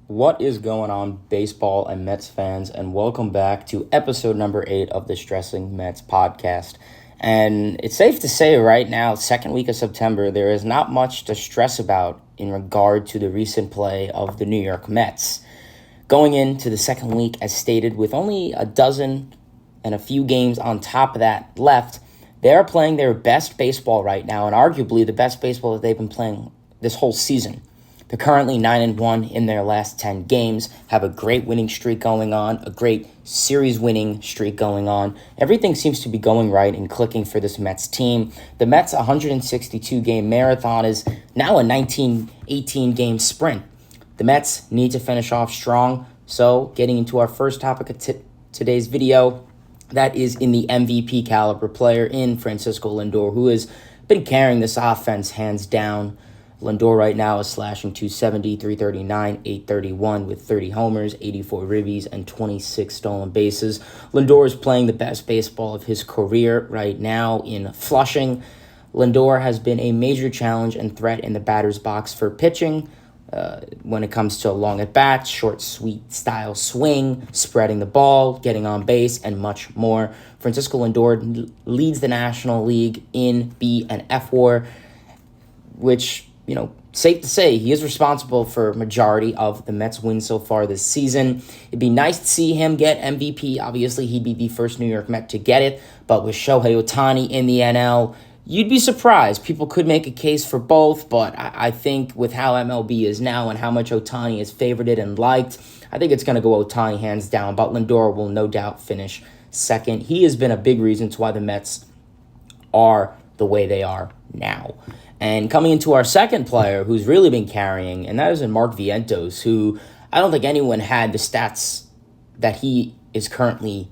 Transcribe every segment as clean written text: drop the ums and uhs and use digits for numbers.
What is going on, baseball and Mets fans, and welcome back to episode number 8 of the Stressing Mets podcast. And it's safe to say right now, second week of September, there is not much to stress about in regard to the recent play of the New York Mets. Going into the second week, as stated, with only a dozen and a few games on top of that left, they're playing their best baseball right now, and arguably the best baseball that they've been playing this whole season. They're currently 9-1 in their last 10 games, have a great winning streak going on, a great series winning streak going on. Everything seems to be going right and clicking for this Mets team. The Mets' 162-game marathon is now a 18 game sprint. The Mets need to finish off strong. So getting into our first topic of today's video, that is in the MVP caliber player in Francisco Lindor, who has been carrying this offense hands down. Lindor right now is slashing .270, .339, .831 with 30 homers, 84 ribbies, and 26 stolen bases. Lindor is playing the best baseball of his career right now in Flushing. Lindor has been a major challenge and threat in the batter's box for pitching when it comes to long at-bats, short, sweet style swing, spreading the ball, getting on base, and much more. Francisco Lindor leads the National League in B and F WAR, which, safe to say, he is responsible for a majority of the Mets' wins so far this season. It'd be nice to see him get MVP. Obviously, he'd be the first New York Met to get it, but with Shohei Ohtani in the NL, you'd be surprised. People could make a case for both, but I think with how MLB is now and how much Ohtani is favorited and liked, I think it's going to go Ohtani hands down, but Lindor will no doubt finish second. He has been a big reason to why the Mets are the way they are now. And coming into our second player who's really been carrying, and that is in Mark Vientos, who I don't think anyone had the stats that he is currently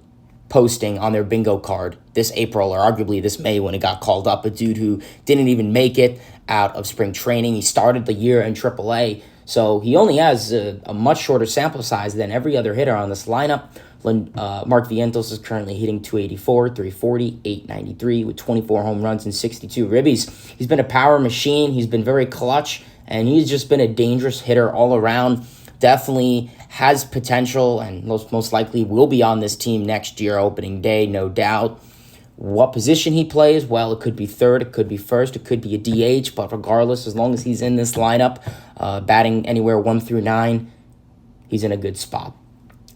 posting on their bingo card this April or arguably this May when it got called up. A dude who didn't even make it out of spring training. He started the year in AAA, so he only has a much shorter sample size than every other hitter on this lineup. Mark Vientos is currently hitting .284, .340, .893 with 24 home runs and 62 ribbies. He's been a power machine. He's been very clutch, and he's just been a dangerous hitter all around. Definitely has potential and most likely will be on this team next year, opening day, no doubt. What position he plays, well, it could be third, it could be first, it could be a DH, but regardless, as long as he's in this lineup, batting anywhere 1 through 9, he's in a good spot.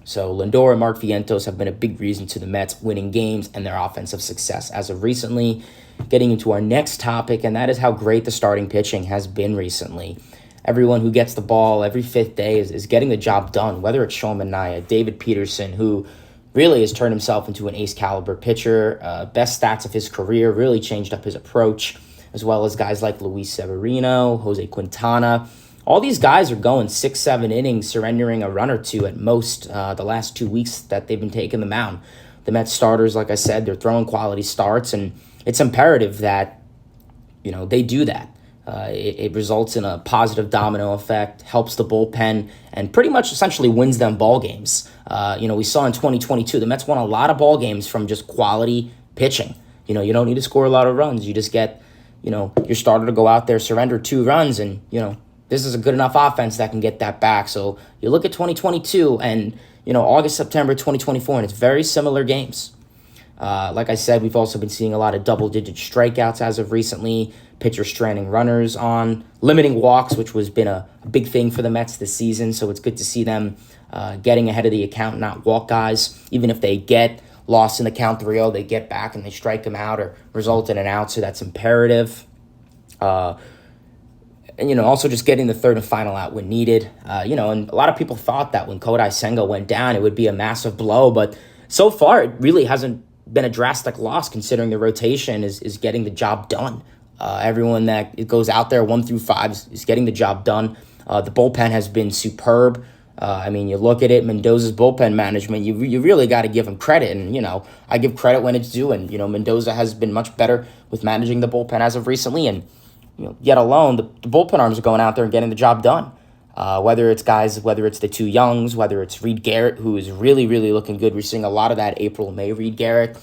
So Lindor and Mark Vientos have been a big reason to the Mets winning games and their offensive success as of recently. Getting into our next topic, and that is how great the starting pitching has been recently. Everyone who gets the ball every fifth day is getting the job done, whether it's Sean Manaea, David Peterson, who really has turned himself into an ace-caliber pitcher, best stats of his career, really changed up his approach, as well as guys like Luis Severino, Jose Quintana. All these guys are going 6-7 innings, surrendering a run or two at most the last 2 weeks that they've been taking the mound. The Mets starters, like I said, they're throwing quality starts, and it's imperative that, they do that. It results in a positive domino effect, helps the bullpen, and pretty much essentially wins them ball games. We saw in 2022, the Mets won a lot of ball games from just quality pitching. You don't need to score a lot of runs. You just get, your starter to go out there, surrender 2 runs, and, this is a good enough offense that can get that back. So you look at 2022 and, August, September 2024, and it's very similar games. Like I said, we've also been seeing a lot of double-digit strikeouts as of recently, pitchers stranding runners on, limiting walks, which has been a big thing for the Mets this season. So it's good to see them getting ahead of the account, not walk guys. Even if they get lost in the count 3-0, they get back and they strike them out or result in an out, so that's imperative. And, also just getting the third and final out when needed. And a lot of people thought that when Kodai Senga went down, it would be a massive blow. But so far, it really hasn't been a drastic loss considering the rotation is getting the job done. Everyone that goes out there 1 through 5 is getting the job done. The bullpen has been superb. You look at it, Mendoza's bullpen management, you really got to give him credit. And, I give credit when it's due. And, Mendoza has been much better with managing the bullpen as of recently. And, yet alone, the bullpen arms are going out there and getting the job done. Whether it's the 2 Youngs, whether it's Reed Garrett, who is really, really looking good. We're seeing a lot of that April-May Reed Garrett.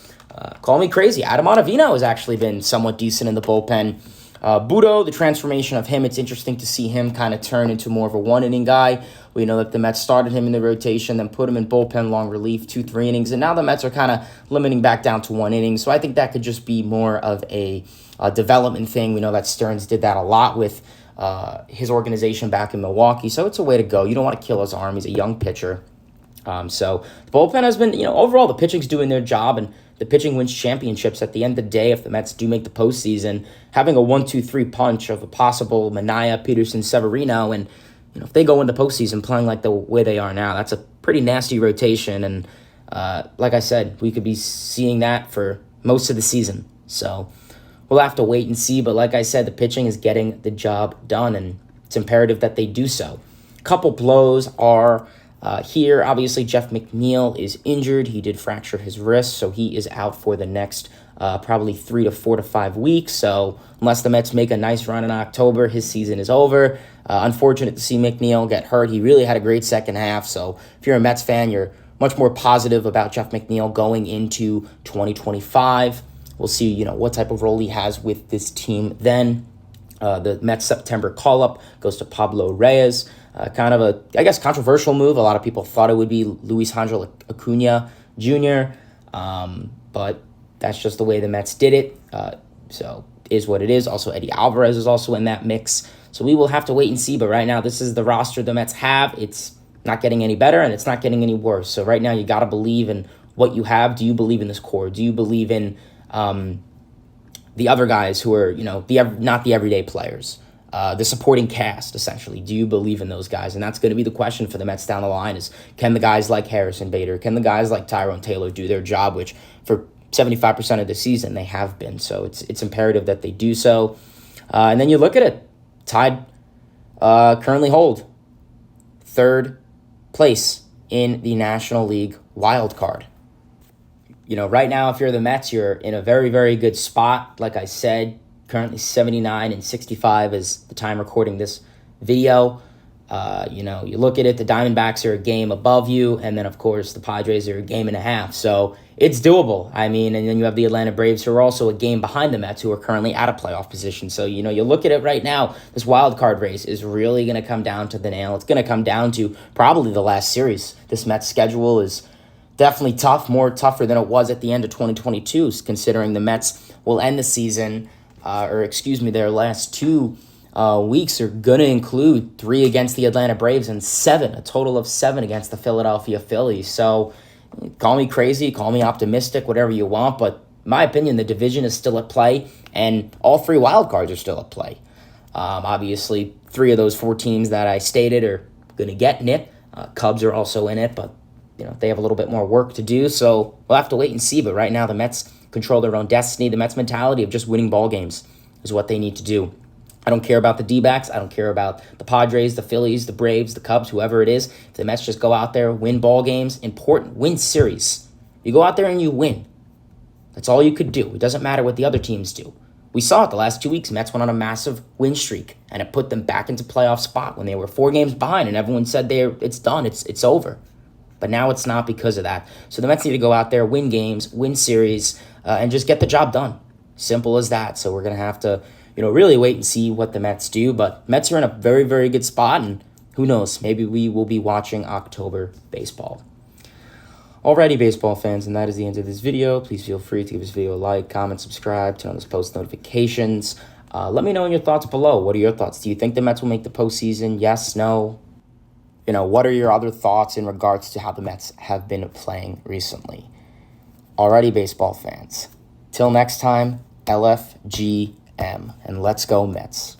Call me crazy. Adam Ottavino has actually been somewhat decent in the bullpen. Budo, the transformation of him, it's interesting to see him kind of turn into more of a one-inning guy. We know that the Mets started him in the rotation, then put him in bullpen long relief, 2-3 innings, and now the Mets are kind of limiting back down to 1 inning. So I think that could just be more of a development thing. We know that Stearns did that a lot with his organization back in Milwaukee, so it's a way to go. You don't want to kill his arm. He's a young pitcher. So the bullpen has been, overall the pitching's doing their job, and the pitching wins championships. At the end of the day, if the Mets do make the postseason, having a 1-2-3 punch of a possible Manaea, Peterson, Severino, and if they go into the postseason playing like the way they are now, that's a pretty nasty rotation. And like I said, we could be seeing that for most of the season. So we'll have to wait and see. But like I said, the pitching is getting the job done, and it's imperative that they do so. A couple blows are here. Obviously, Jeff McNeil is injured. He did fracture his wrist, so he is out for the next probably 3 to 4 to 5 weeks. So unless the Mets make a nice run in October, his season is over. Unfortunate to see McNeil get hurt. He really had a great second half. So if you're a Mets fan, you're much more positive about Jeff McNeil going into 2025. We'll see, what type of role he has with this team then. The Mets September call-up goes to Pablo Reyes. Kind of a, I guess, controversial move. A lot of people thought it would be Luis Angel Acuna Jr., but that's just the way the Mets did it. So is what it is. Also, Eddie Alvarez is also in that mix. So we will have to wait and see. But right now, this is the roster the Mets have. It's not getting any better, and it's not getting any worse. So right now, you got to believe in what you have. Do you believe in this core? Do you believe in the other guys who are, not the everyday players? The supporting cast, essentially. Do you believe in those guys? And that's going to be the question for the Mets down the line is, can the guys like Harrison Bader, can the guys like Tyrone Taylor do their job, which for 75% of the season they have been. So it's imperative that they do so. And then you look at it, Tide currently hold third place in the National League wild card. Right now, if you're the Mets, you're in a very, very good spot. Like I said, currently 79 and 65 is the time recording this video. You look at it, the Diamondbacks are a game above you, and then, of course, the Padres are a game and a half. So it's doable. And then you have the Atlanta Braves, who are also a game behind the Mets, who are currently out of playoff position. So, you look at it right now, this wild card race is really going to come down to the nail. It's going to come down to probably the last series. This Mets schedule is definitely tough, more tougher than it was at the end of 2022, considering the Mets will end the season, their last 2 weeks are going to include 3 against the Atlanta Braves and a total of 7 against the Philadelphia Phillies. So call me crazy, call me optimistic, whatever you want, but in my opinion, the division is still at play, and all 3 wild cards are still at play. Obviously, 3 of those 4 teams that I stated are going to get in it. Cubs are also in it, but they have a little bit more work to do, so we'll have to wait and see. But right now, the Mets control their own destiny. The Mets mentality of just winning ball games is what they need to do. I don't care about the D-backs. I don't care about the Padres, the Phillies, the Braves, the Cubs, whoever it is. If the Mets just go out there, win ball games, win series. You go out there and you win. That's all you could do. It doesn't matter what the other teams do. We saw it the last 2 weeks. Mets went on a massive win streak, and it put them back into playoff spot when they were 4 games behind, and everyone said it's done, it's over. But now it's not because of that. So the Mets need to go out there, win games, win series, and just get the job done. Simple as that. So we're going to have to, really wait and see what the Mets do. But Mets are in a very, very good spot, and who knows, maybe we will be watching October baseball. Alrighty, baseball fans, and that is the end of this video. Please feel free to give this video a like, comment, subscribe, turn on those post notifications. Let me know your thoughts below. What are your thoughts? Do you think the Mets will make the postseason? Yes, no? What are your other thoughts in regards to how the Mets have been playing recently? Alrighty, baseball fans. Till next time, LFGM, and let's go Mets.